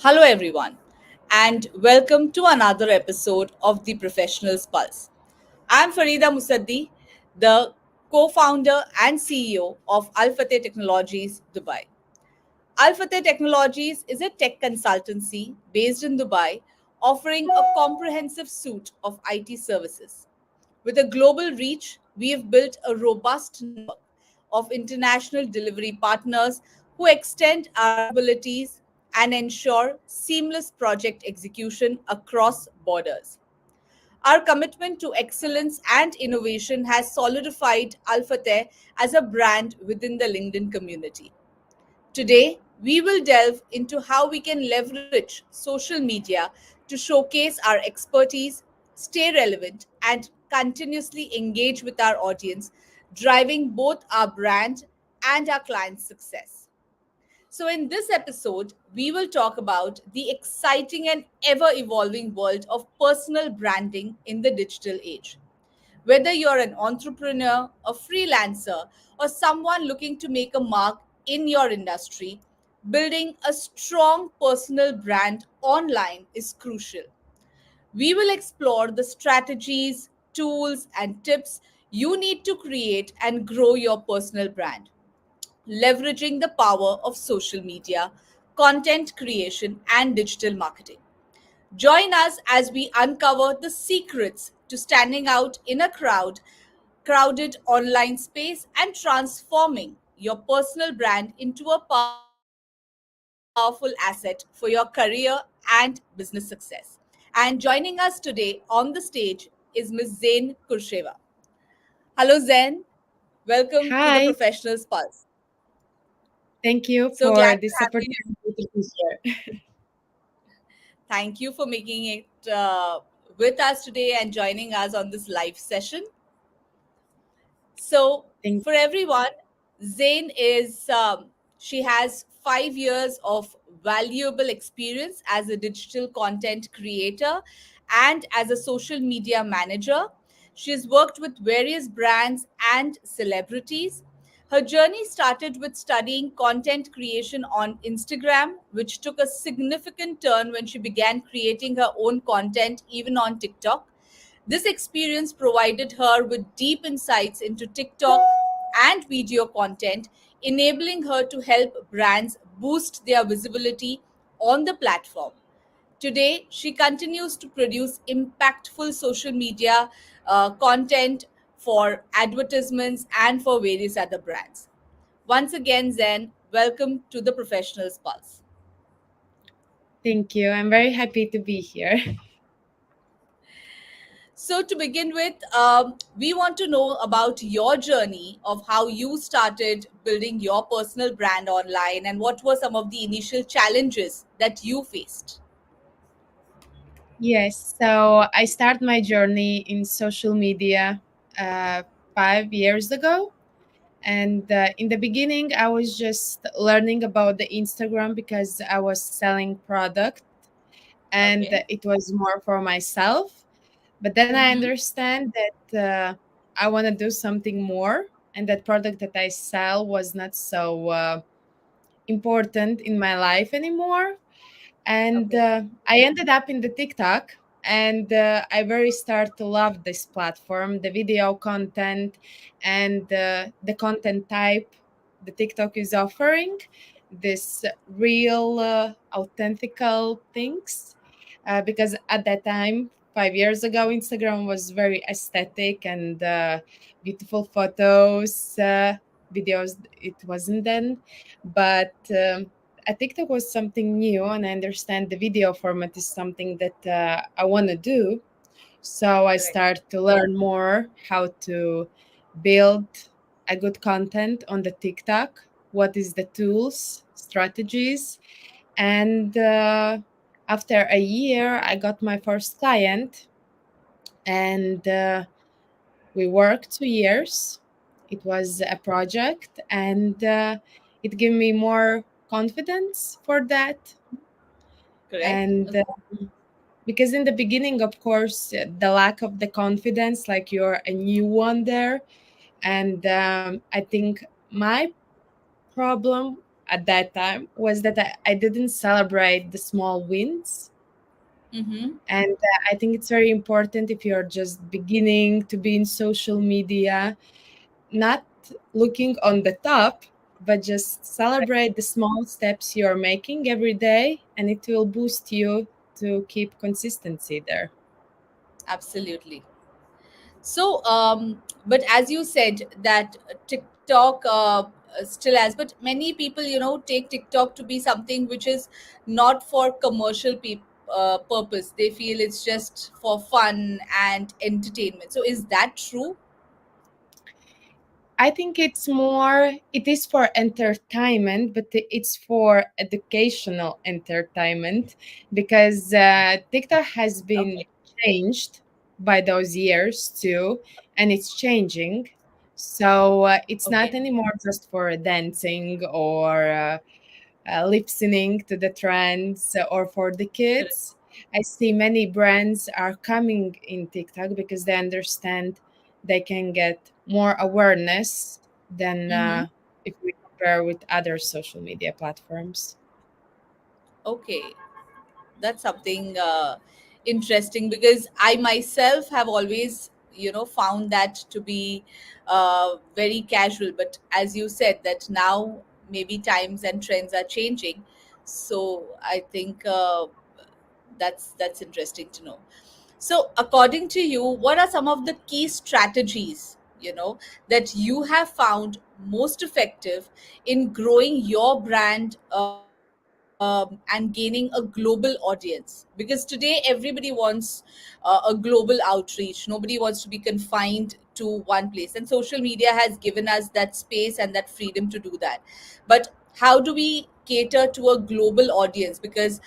Hello, everyone, and welcome to another episode of The Professional's Pulse. I'm Farida Musaddi, the co founder and CEO of Al Fateh Technologies Dubai. Al Fateh Technologies is a tech consultancy based in Dubai, offering a comprehensive suite of IT services. With a global reach, we have built a robust network of international delivery partners who extend our capabilities and ensure seamless project execution across borders. Our commitment to excellence and innovation has solidified Al Fateh as a brand within the LinkedIn community. Today, we will delve into how we can leverage social media to showcase our expertise, stay relevant, and continuously engage with our audience, driving both our brand and our clients' success. So, in this episode, we will talk about the exciting and ever evolving world of personal branding in the digital age. Whether you're an entrepreneur, a freelancer, or someone looking to make a mark in your industry, building a strong personal brand online is crucial. We will explore the strategies, tools, and tips you need to create and grow your personal brand, leveraging the power of social media, content creation, and digital marketing. Join us as we uncover the secrets to standing out in a crowded online space and transforming your personal brand into a powerful asset for your career and business success. And joining us today on the stage is Ms. Zain Kursheva. Hello, Zain. Welcome to the Hi, Professionals Pulse. thank you So glad for to this have you. opportunity to be here. Thank you for making it with us today and joining us on this live session. So, Thank for everyone, Zain she has 5 years of valuable experience as a digital content creator and as a social media manager. She's worked with various brands and celebrities. Her journey started with studying content creation on Instagram, which took a significant turn when she began creating her own content, even on TikTok. This experience provided her with deep insights into TikTok and video content, enabling her to help brands boost their visibility on the platform. Today, she continues to produce impactful social media content for advertisements and for various other brands. Once again, Zen, welcome to the Professionals Pulse. thank you. I'm very happy to be here. So, to begin with, we want to know about your journey of how you started building your personal brand online and what were some of the initial challenges that you faced. Yes, so I started my journey in social media 5 years ago. And in the beginning, I was just learning about the Instagram because I was selling product and Okay. it was more for myself. But then I Mm-hmm. understand that I want to do something more, and that product that I sell was not so important in my life anymore. And Okay. I ended up in the TikTok, and I very start to love this platform, the video content, and the content type the TikTok is offering, this real, authentical things. Because at that time, 5 years ago, Instagram was very aesthetic and beautiful photos, videos. It wasn't then, but TikTok was something new, and I understand the video format is something that I want to do. So I Correct. start to learn more how to build a good content on the TikTok. What is the tools, strategies, and after a year, I got my first client, and we worked 2 years. It was a project, and it gave me more confidence for that. Correct. And because in the beginning, of course, the lack of the confidence, like you're a new one there. And I think my problem at that time was that I didn't celebrate the small wins. Mm-hmm. And I think it's very important if you're just beginning to be in social media, not looking on the top, but just celebrate the small steps you're making every day, and it will boost you to keep consistency there. Absolutely. So, but as you said, that TikTok still has, but many people, take TikTok to be something which is not for commercial purpose. They feel it's just for fun and entertainment. So, is that true? I think it is for entertainment, but it's for educational entertainment because TikTok has been Okay. changed by those years too, and it's changing. So it's not Okay. anymore just for dancing or lip syncing to the trends or for the Correct. kids. I see many brands are coming in TikTok because they understand they can get more awareness than Mm-hmm. if we compare with other social media platforms. Okay. That's something interesting, because I myself have always, found that to be very casual. But as you said, that now maybe times and trends are changing. So I think that's interesting to know. So according to you, what are some of the key strategies, that you have found most effective in growing your brand, and gaining a global audience? Because today everybody wants a global outreach. Nobody wants to be confined to one place, and social media has given us that space and that freedom to do that. But how do we cater to a global audience? Because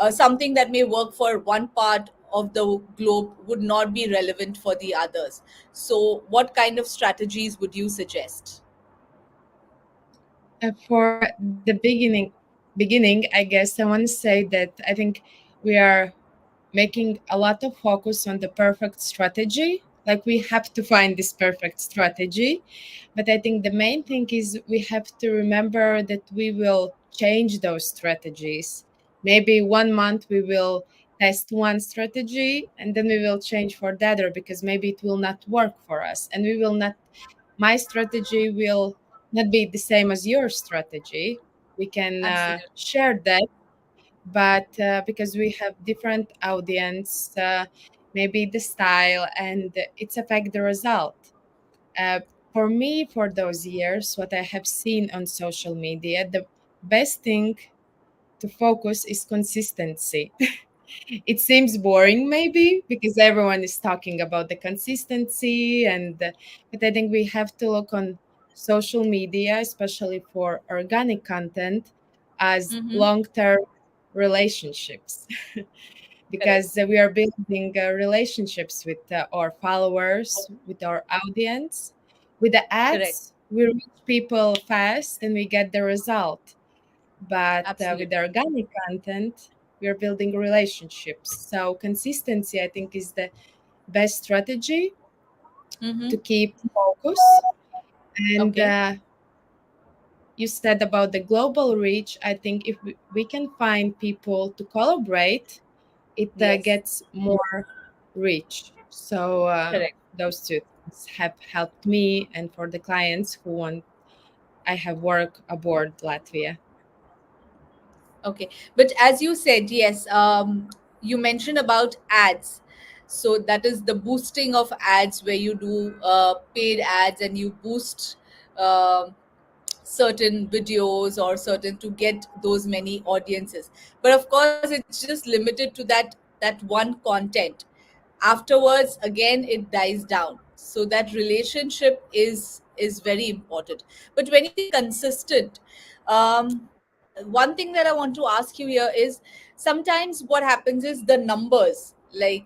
something that may work for one part of the globe would not be relevant for the others. So what kind of strategies would you suggest? For the beginning, I guess I want to say that I think we are making a lot of focus on the perfect strategy. Like we have to find this perfect strategy. But I think the main thing is we have to remember that we will change those strategies. Maybe 1 month we will test one strategy and then we will change for the other because maybe it will not work for us. And we will not, my strategy will not be the same as your strategy. We can Absolutely. share that, but because we have different audience, maybe the style and it's affect the result. uh, for me, for those years, what I have seen on social media, the best thing to focus is consistency. It seems boring maybe because everyone is talking about the consistency and but I think we have to look on social media, especially for organic content, as Mm-hmm. long-term relationships. Correct. Because we are building relationships with our followers, with our audience. With the Correct. ads, we reach people fast and we get the result. But with Absolutely. the organic content, we are building relationships. So consistency, I think, is the best strategy Mm-hmm. to keep focus. And Okay. you said about the global reach. I think if we can find people to collaborate, it Yes. gets more reach. So Correct. those two things have helped me and for the clients who want I have work aboard Latvia. Okay, but as you said, yes, you mentioned about ads. So that is the boosting of ads, where you do paid ads and you boost um certain videos or certain to get those many audiences. But of course, it's just limited to that one content. Afterwards, again, it dies down. So that relationship is very important. But when you say consistent, one thing that I want to ask you here is, sometimes what happens is the numbers, like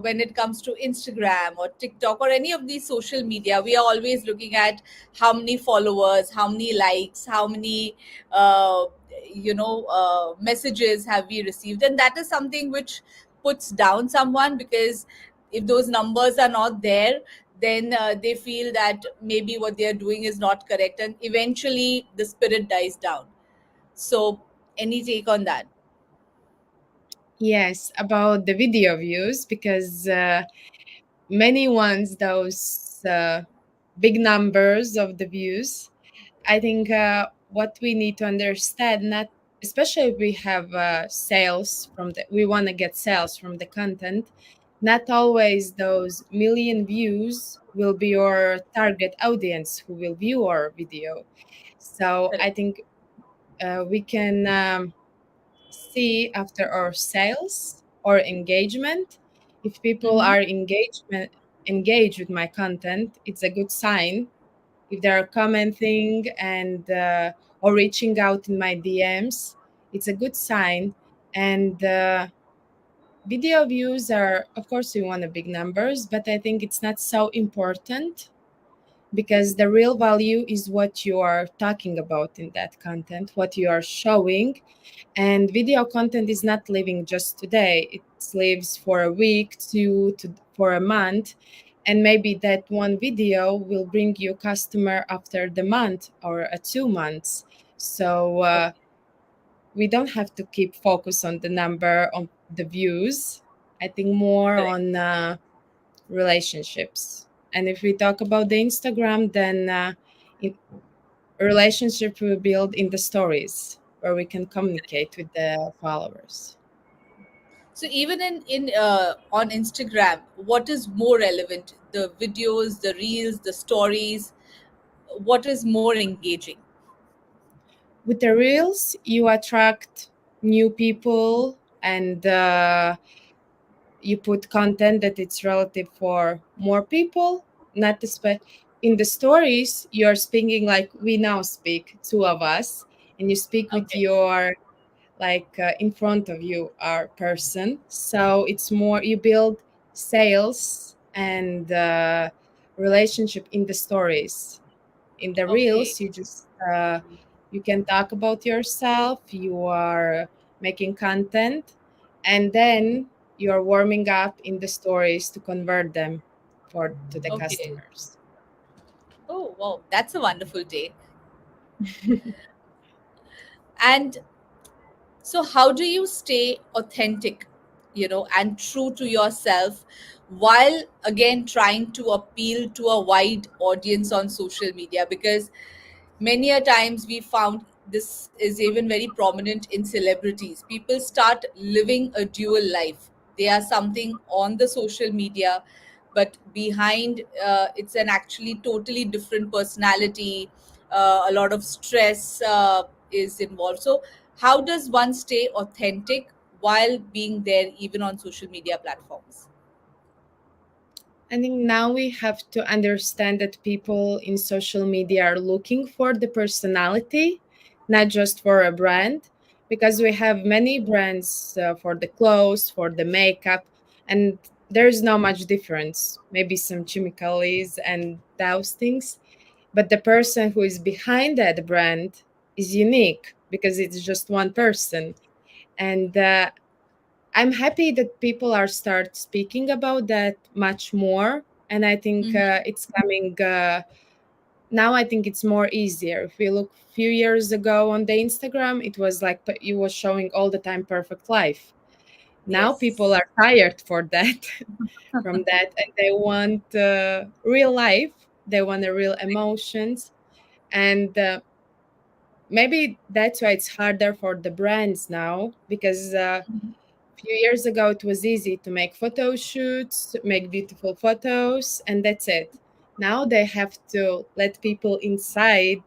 when it comes to Instagram or TikTok or any of these social media, we are always looking at how many followers, how many likes, how many uh, messages have we received, and that is something which puts down someone, because if those numbers are not there, then they feel that maybe what they are doing is not correct, and eventually the spirit dies down. So, any take on that? Yes, about the video views, because many ones those big numbers of the views. I think what we need to understand, not especially if we have sales from the, we want to get sales from the content. Not always those million views will be your target audience who will view our video. So I Correct. think we can see after our sales or engagement. If people Mm-hmm. are engaged with my content, it's a good sign. If they are commenting and or reaching out in my DMs, it's a good sign. And video views are, of course, we want a big numbers, but I think it's not so important, because the real value is what you are talking about in that content, what you are showing. And video content is not living just today, it lives for a week, for a month, and maybe that one video will bring you customer after the month or 2 months. So we don't have to keep focus on the number of the views. I think more Correct. on relationships. And if we talk about the Instagram, then in, a relationship we build in the stories where we can communicate with the followers. So even in on Instagram, what is more relevant? The videos, the reels, the stories. What is more engaging? With the reels, you attract new people, and you put content that it's relative for more people. Not in the stories, you're speaking like we now speak, two of us, and you speak with Okay. your in front of you are person. So it's more you build sales and relationship in the stories. In the Okay. reels, you just you can talk about yourself, you are making content, and then you're warming up in the stories to convert them for to the Okay. customers. Oh, wow, that's a wonderful take. And so, how do you stay authentic, and true to yourself while again trying to appeal to a wide audience on social media? Because many a times we found this is even very prominent in celebrities. People start living a dual life. They are something on the social media, but behind it's an actually totally different personality. A lot of stress is involved. So how does one stay authentic while being there even on social media platforms? I think now we have to understand that people in social media are looking for the personality, not just for a brand, because we have many brands for the clothes, for the makeup, and there's not much difference. Maybe some chemicals and those things, but the person who is behind that brand is unique because it's just one person. And I'm happy that people are start speaking about that much more, and I think Hmm. it's coming now. I think it's more easier. If we look few years ago on the Instagram, it was like you was showing all the time perfect life. Now people Yes. are tired for that, from that, and they want real life. They want the real emotions, and maybe that's why it's harder for the brands now, because few years ago it was easy to make photo shoots, make beautiful photos, and that's it. Now they have to let people inside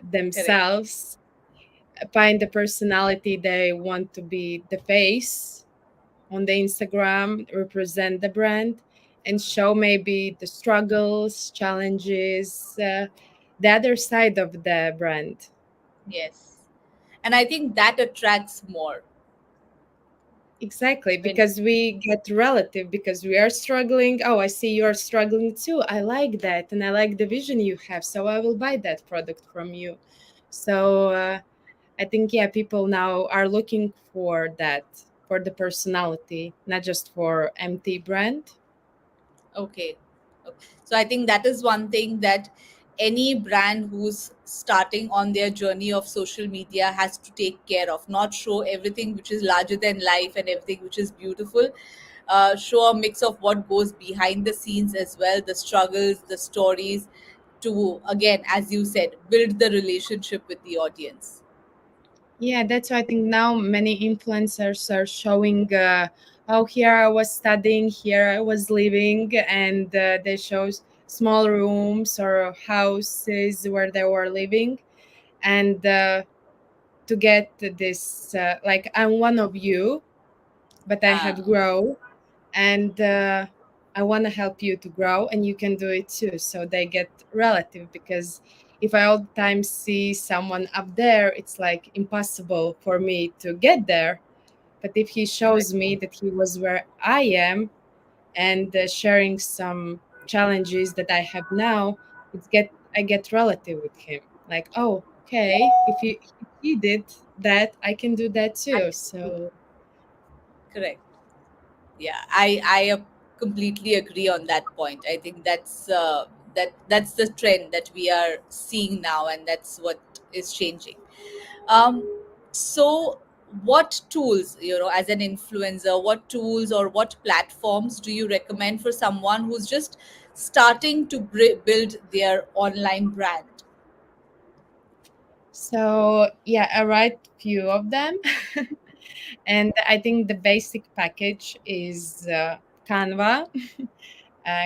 Correct. themselves find the personality they want to be, the face on the Instagram, represent the brand, and show maybe the struggles, challenges, the other side of the brand. Yes. And I think that attracts more Exactly, when. because we get relative, because we are struggling. Oh, I see you're struggling too. I like that, and I like the vision you have, so I will buy that product from you. So I think, yeah, people now are looking for that, for the personality, not just for empty brand. Okay. Okay. So I think that is one thing that any brand who's starting on their journey of social media has to take care of. Not show everything which is larger than life and everything which is beautiful. Show a mix of what goes behind the scenes as well, the struggles, the stories, to, again, as you said, build the relationship with the audience. Yeah, that's why I think now many influencers are showing, oh, here I was studying, here I was living, and they show small rooms or houses where they were living. And to get this, like, I'm one of you, but I have Ah, grown, and I want to help you to grow, and you can do it too. So they get relative, because if I all the time see someone up there, it's like impossible for me to get there. But if he correct. shows me that he was where I am, and sharing some challenges that I have now, I get relative with him. Like, oh, okay, if he did that, I can do that I too. can do So correct. Yeah, I completely agree on that point. I think that's the trend that we are seeing now, and that's what is changing. um so what tools, as an influencer, what tools or what platforms do you recommend for someone who's just starting to build their online brand? So yeah, I write few of them, and I think the basic package is Canva,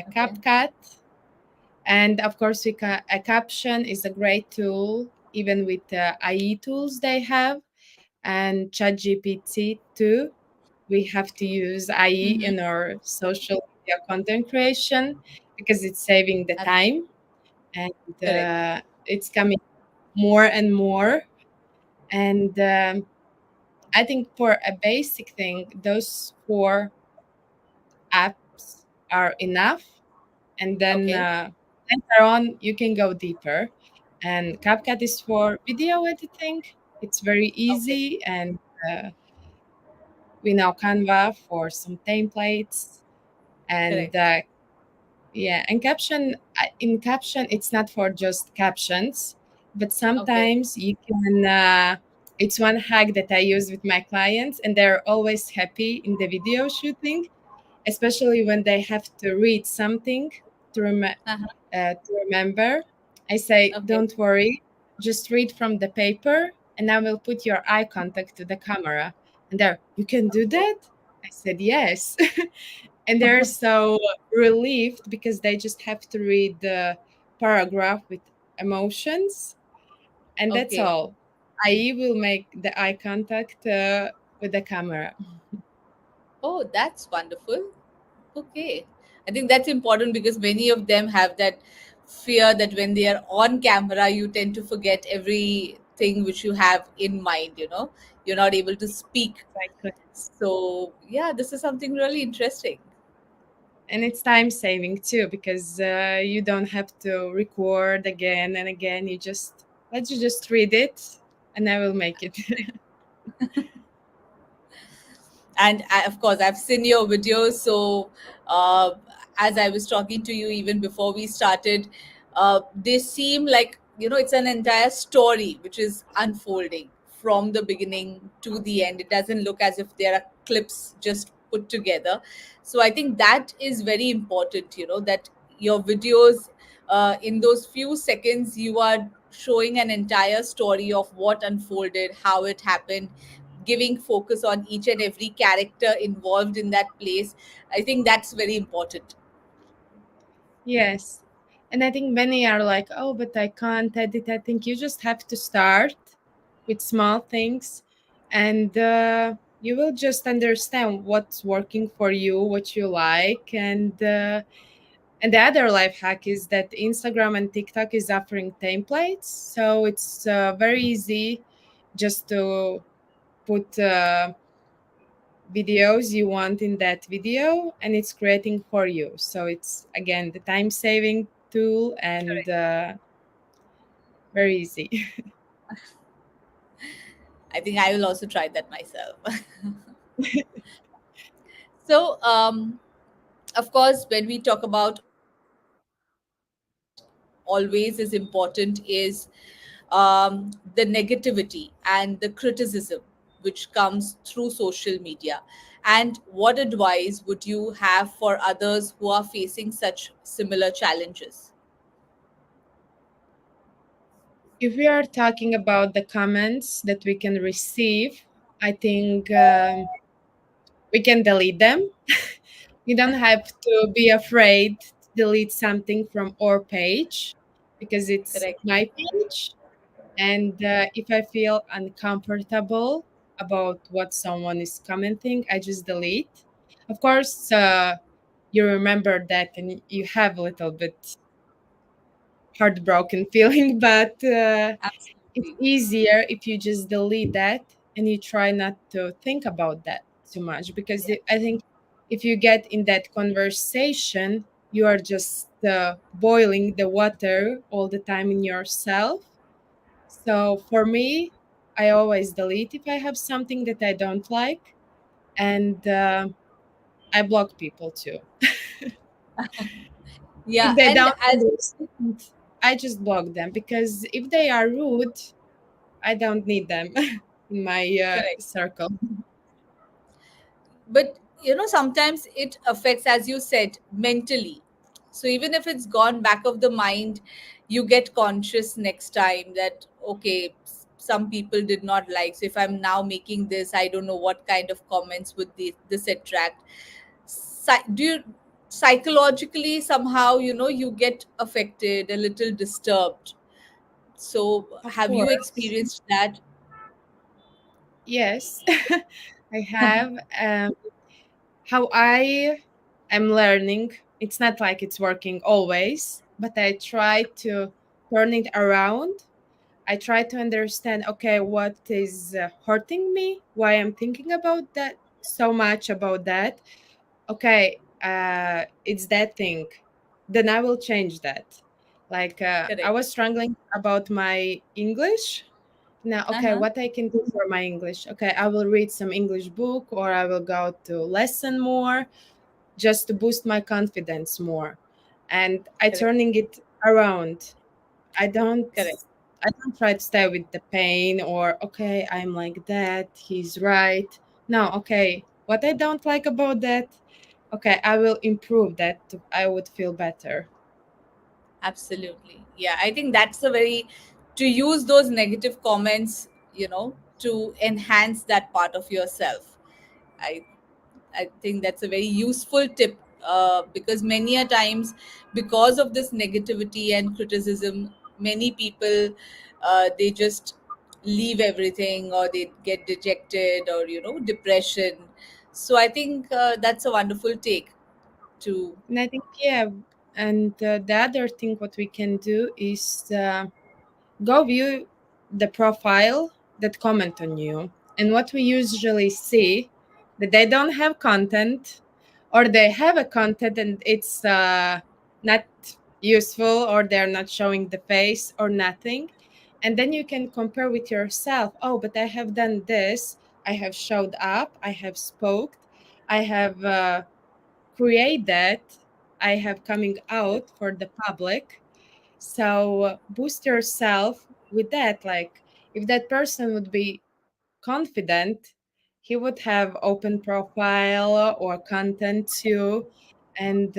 Okay. CapCut, and of course a caption is a great tool, even with IE tools they have, and ChatGPT too. We have to use IE Mm-hmm. in our social media content creation because it's saving the time, and Correct. it's coming more and more. And I think for a basic thing, those four apps are enough. And then Okay. later on, you can go deeper. And CapCut is for video editing. It's very Okay. easy. And uh, we know Canva for some templates. And Correct. yeah, and in caption, it's not for just captions, but Okay. sometimes you can. It's one hack that I use with my clients, and they're always happy in the video shooting, especially when they have to read something to, Uh-huh. to remember. I say, Okay. don't worry, just read from the paper, and I will put your eye contact to the camera. And they're, you can do Okay. that? I said, yes. And they're so relieved because they just have to read the paragraph with emotions, and that's Okay. all. I will make the eye contact with the camera. Oh, that's wonderful. Okay. I think that's important because many of them have that fear that when they are on camera, you tend to forget everything which you have in mind, You're not able to speak. Exactly. So, yeah, this is something really interesting. And it's time saving too, because you don't have to record again and again. You just read it, and I will make it. And of course, I've seen your videos. So, uh, as I was talking to you even before we started, they seem like, it's an entire story which is unfolding from the beginning to the end. It doesn't look as if there are clips just put together. So I think that is very important, that your videos, in those few seconds, you are showing an entire story of what unfolded, how it happened, giving focus on each and every character involved in that place. I think that's very important. Yes. And I think many are like, oh, but I can't edit. I think you just have to start with small things, and you will just understand what's working for you, what you like. And the other life hack is that Instagram and TikTok is offering templates. So it's very easy just to put videos you want in that video, and it's creating for you. So it's again the time saving tool, and very easy. I think I will also try that myself. So, of course, when we talk about always is important is the negativity and the criticism which comes through social media. And what advice would you have for others who are facing such similar challenges? If we are talking about the comments that we can receive, I think we can delete them. We don't have to be afraid to delete something from our page because it's Correct. my page. And if I feel uncomfortable about what someone is commenting, I just delete. Of course, you remember that and you have a little bit heartbroken feeling, but it's Absolutely. easier if you just delete that and you try not to think about that too much because Yeah. I think if you get in that conversation, you are just boiling the water all the time in yourself. So for me, I always delete if I have something that I don't like, and I block people too. Yeah. If they And don't as understand, I just block them because if they are rude, I don't need them in my correct. circle. But sometimes it affects, as you said, mentally. So even if it's gone back of the mind, you get conscious next time that okay, some people did not like. So if I'm now making this, I don't know what kind of comments would this attract. Do you psychologically somehow you get affected, a little disturbed? So Of have you course, experienced that? yes, I have. How I am learning, it's not like it's working always, but I try to turn it around. I try to understand, okay, what is hurting me, why I'm thinking about that so much about that. Okay, it's that thing. Then I will change that. Like I Correct. was struggling about my English. Now, okay, Uh-huh. what I can do for my English? Okay, I will read some English book or I will go to lesson more just to boost my confidence more. And I Correct. turning it around. I don't Correct. I don't try to stay with the pain or okay, I'm like that, he's right. No, okay, what I don't like about that, okay, I will improve that. I would feel better. Absolutely. Yeah, I think that's a very, to use those negative comments, to enhance that part of yourself. I I think that's a very useful tip, because many a times, because of this negativity and criticism, many people, they just leave everything, or they get dejected, or depression. So I think that's a wonderful take to. And I think yeah, and the other thing what we can do is go view the profile that comment on you. And what we usually see that they don't have content or they have a content and it's not useful or they're not showing the face or nothing. And then you can compare with yourself. Oh, but I have done this. I have showed up. I have spoke. I have created. I have coming out for the public, so boost yourself with that. Like if that person would be confident, he would have open profile or content too, and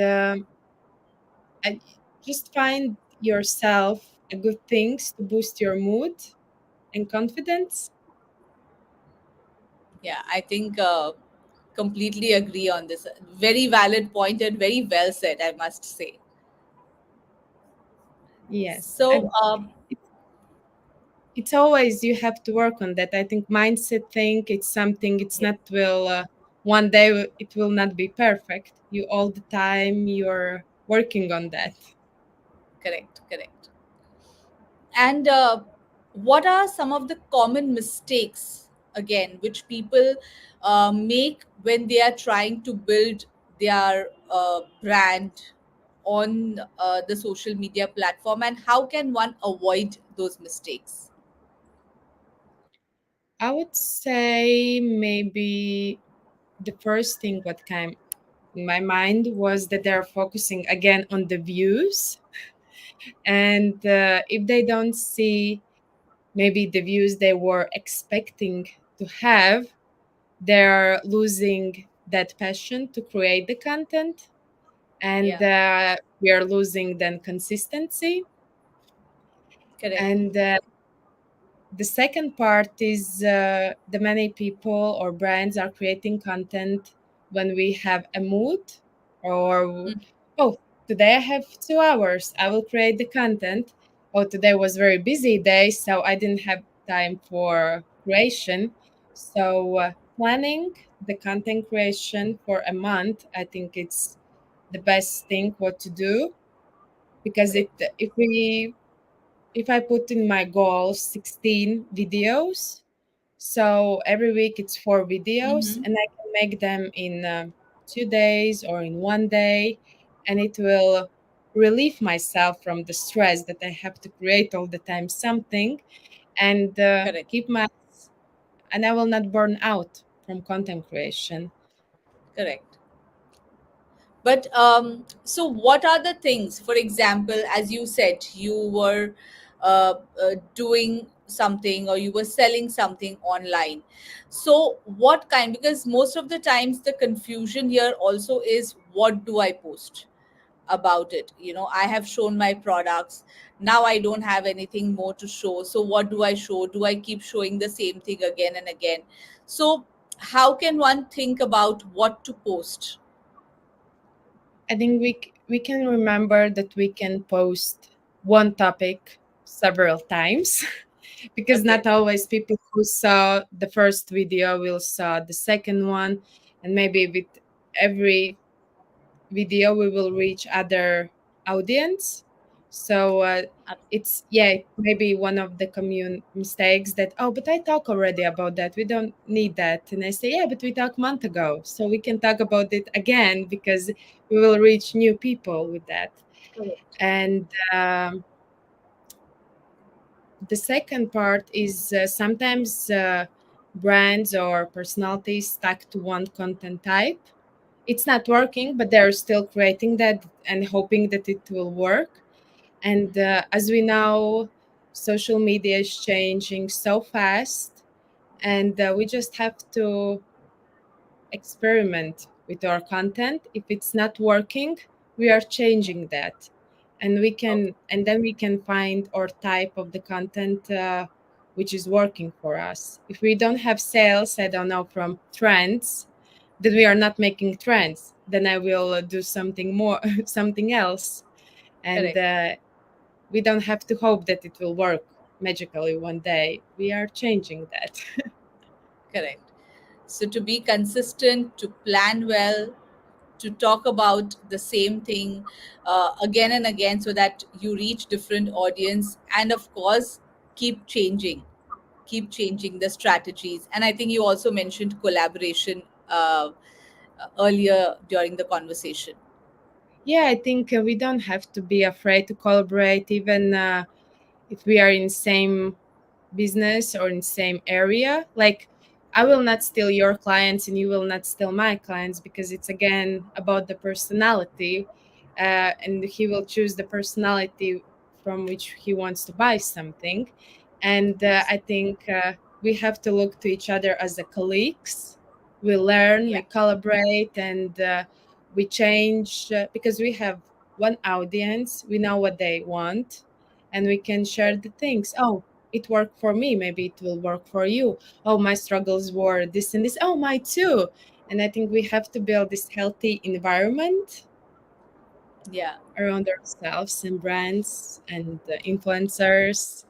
and just find yourself a good things to boost your mood and confidence. Yeah, I think completely agree on this. Very valid point and very well said, I must say. Yes, So, and it's always you have to work on that. I think mindset thing. It's something. It's yeah, not will one day it will not be perfect. You all the time you're working on that. correct, correct. And what are some of the common mistakes, again, which people make when they are trying to build their brand on the social media platform, and how can one avoid those mistakes? I would say maybe the first thing what came in my mind was that they're focusing again on the views. And if they don't see maybe the views they were expecting to have, they're losing that passion to create the content, and Yeah. we are losing then consistency. Correct. And the second part is the many people or brands are creating content when we have a mood, or Mm. oh, today I have 2 hours, I will create the content. Oh, today was very busy day, so I didn't have time for creation. So planning the content creation for a month, I think it's the best thing what to do, because it Correct. if I put in my goal 16 videos, so every week it's 4 videos, Mm-hmm. and I can make them in 2 days or in one day, and it will relieve myself from the stress that I have to create all the time something, and Correct. and I will not burn out from content creation. Correct. But so what are the things? For example, as you said, you were doing something or you were selling something online. So what kind? Because most of the times the confusion here also is, what do I post about it? I have shown my products. Now I don't have anything more to show. So what do I show? Do I keep showing the same thing again and again? So how can one think about what to post? I think we can remember that we can post one topic several times, because Okay. not always people who saw the first video will saw the second one, and maybe with every video we will reach other audience. So it's, yeah, it may be one of the common mistakes that, oh, but I talk already about that, we don't need that. And I say, yeah, but we talked month ago, so we can talk about it again, because we will reach new people with that. Correct. And the second part is sometimes brands or personalities stuck to one content type. It's not working, but they're still creating that and hoping that it will work. And as we know, social media is changing so fast, and we just have to experiment with our content. If it's not working, we are changing that, and Okay. then we can find our type of the content which is working for us. If we don't have sales, I don't know, from trends, that we are not making trends, then I will do something more, something else. And Correct. we don't have to hope that it will work magically one day. We are changing that. Correct. So to be consistent, to plan well, to talk about the same thing again and again, so that you reach different audience, and of course keep changing the strategies. And I think you also mentioned collaboration earlier during the conversation. Yeah, I think we don't have to be afraid to collaborate, even if we are in same business or in same area. Like, I will not steal your clients and you will not steal my clients, because it's again about the personality, and he will choose the personality from which he wants to buy something. And Yes. I think we have to look to each other as a colleagues. We learn, Yeah. we collaborate, and we change, because we have one audience, we know what they want, and we can share Correct. the things. Oh, it worked for me, maybe it will work for you. Oh, my struggles were this and this. Oh, my too. And I think we have to build this healthy environment Yeah. around ourselves and brands and influencers.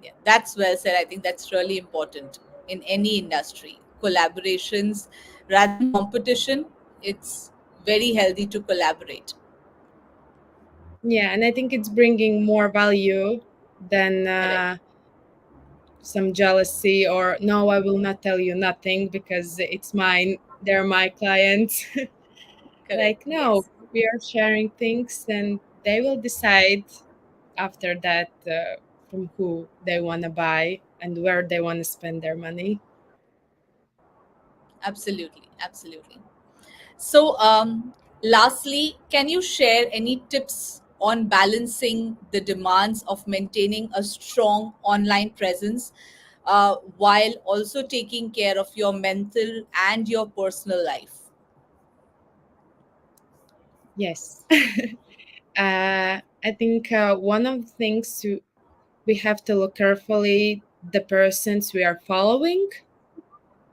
Yeah, that's well said. I think that's really important in any industry. Collaborations rather than competition, it's very healthy to collaborate. Yeah, and I think it's bringing more value than Correct. some jealousy, or no, I will not tell you nothing because it's mine, they're my clients. Correct. Like, no, Yes. we are sharing things, and they will decide after that from who they want to buy and where they want to spend their money. Absolutely. Absolutely. So, lastly, can you share any tips on balancing the demands of maintaining a strong online presence while also taking care of your mental and your personal life? Yes. I think one of the things we have to look carefully the persons we are following,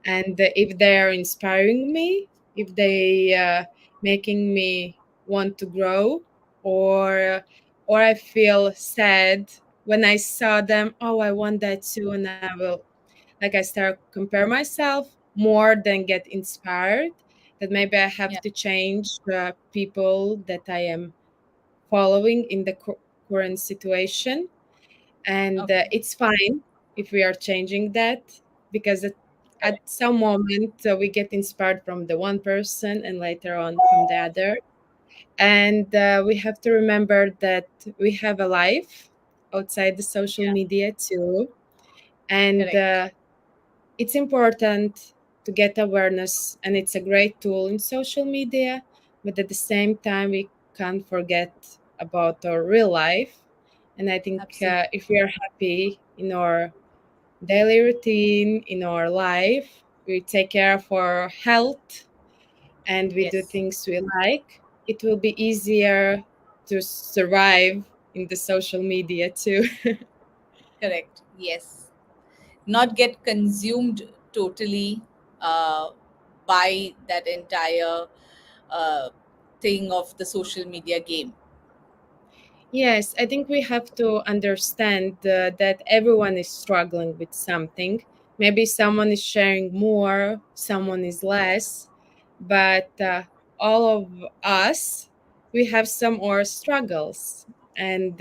and if they are inspiring me, if they making me want to grow, or I feel sad when I saw them. Oh, I want that too, and I will, like, I start compare myself more than get inspired. That maybe I have Yeah. to change the people that I am following in the current situation, and Okay. it's fine if we are changing that, because at Correct. some moment we get inspired from the one person and later on from the other, and we have to remember that we have a life outside the social Yeah. media too, and Correct. it's important to get awareness, and it's a great tool in social media, but at the same time we can't forget about our real life. And I think Absolutely. if we are happy in our daily routine, in our life, we take care of our health, and we do Yes. things we like, it will be easier to survive in the social media too. Correct. Yes. Not get consumed totally uh, by that entire uh, thing of the social media game. Yes, I think we have to understand that everyone is struggling with something. Maybe someone is sharing more, someone is less, but all of us, we have some or struggles, and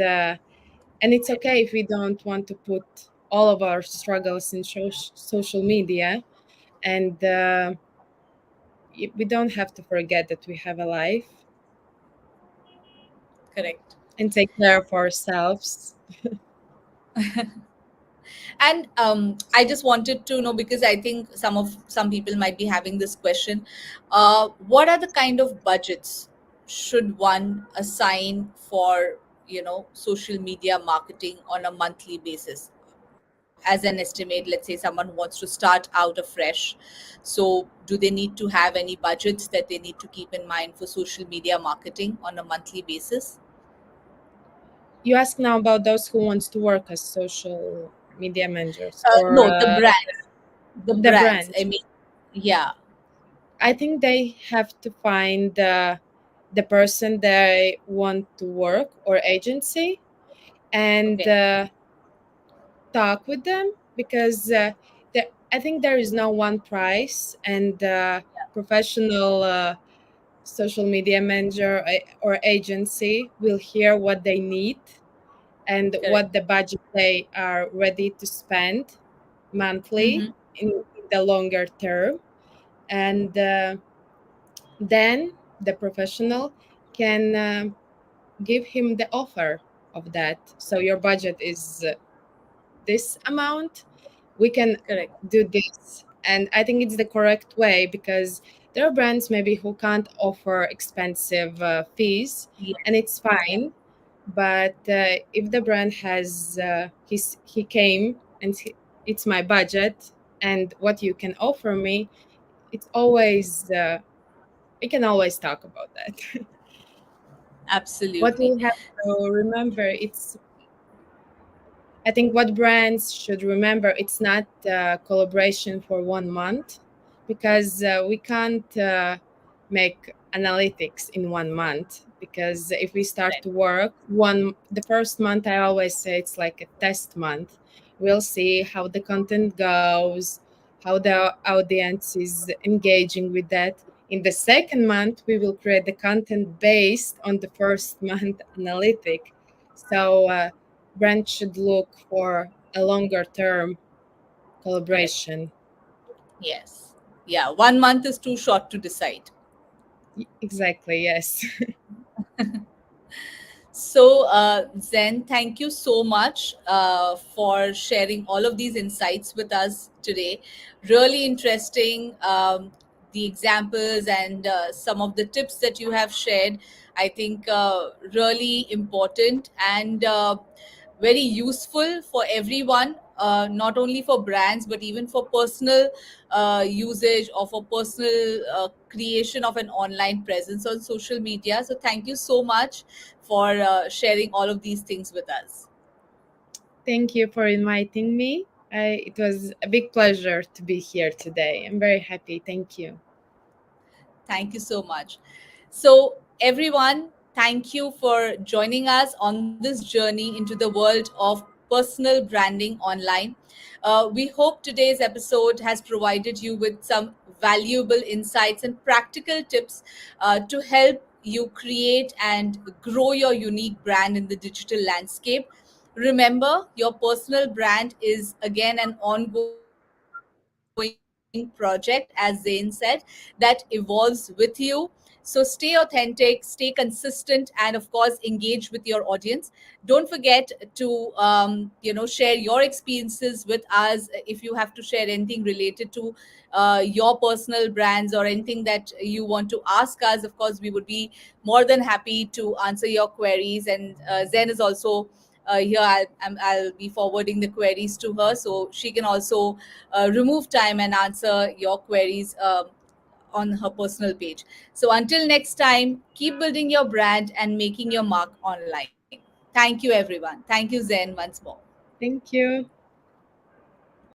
and it's okay if we don't want to put all of our struggles in social media, and we don't have to forget that we have a life Correct. and take care of ourselves. And I just wanted to know, because I think some people might be having this question, what are the kind of budgets should one assign for, social media marketing on a monthly basis? As an estimate, let's say someone wants to start out afresh, so do they need to have any budgets that they need to keep in mind for social media marketing on a monthly basis? You ask now about those who wants to work as social media managers or No, the the brands, I branch. mean. Yeah. I think they have to find the person they want to work or agency, and Okay. talk with them, because I think there is no one price, and professional social media manager or agency will hear what they need and Correct. what the budget they are ready to spend monthly Mm-hmm. in the longer term, and then the professional can give him the offer of that. So your budget is this amount, we can Correct. do this. And I think it's the correct way, because there are brands maybe who can't offer expensive fees, Yeah. and it's Yeah. fine. But if the brand has he came and it's my budget and what you can offer me, it's always we can always talk about that. What Absolutely. we have to remember, it's I think what brands should remember, it's not collaboration for 1 month, because we can't make analytics in 1 month. Because if we start Correct. to work the first month, I always say it's like a test month. We'll see how the content goes, how the audience is engaging with that. In the second month, we will create the content based on the first month analytic. So brands should look for a longer term Correct. collaboration. Yes. Yeah. 1 month is too short to decide. Exactly, yes. So, Zen, thank you so much for sharing all of these insights with us today. Really interesting. the examples and some of the tips that you have shared. I think really important and very useful for everyone, not only for brands but even for personal usage or for personal creation of an online presence on social media. So thank you so much for sharing all of these things with us. Thank you for inviting me. It was a big pleasure to be here today. I'm very happy. Thank you. Thank you so much. So, everyone, thank you for joining us on this journey into the world of personal branding online. We hope today's episode has provided you with some valuable insights and practical tips to help you create and grow your unique brand in the digital landscape. Remember, your personal brand is again an ongoing project, as Zain said, that evolves with you. So stay authentic, stay consistent, and of course, engage with your audience. Don't forget to share your experiences with us if you have to share anything related to your personal brands or anything that you want to ask us. Of course, we would be more than happy to answer your queries. And Zen is also here. I'll be forwarding the queries to her so she can also remove time and answer your queries on her personal page. So until next time, keep building your brand and making your mark online. Thank you, everyone. Thank you, Zen, once more. Thank you.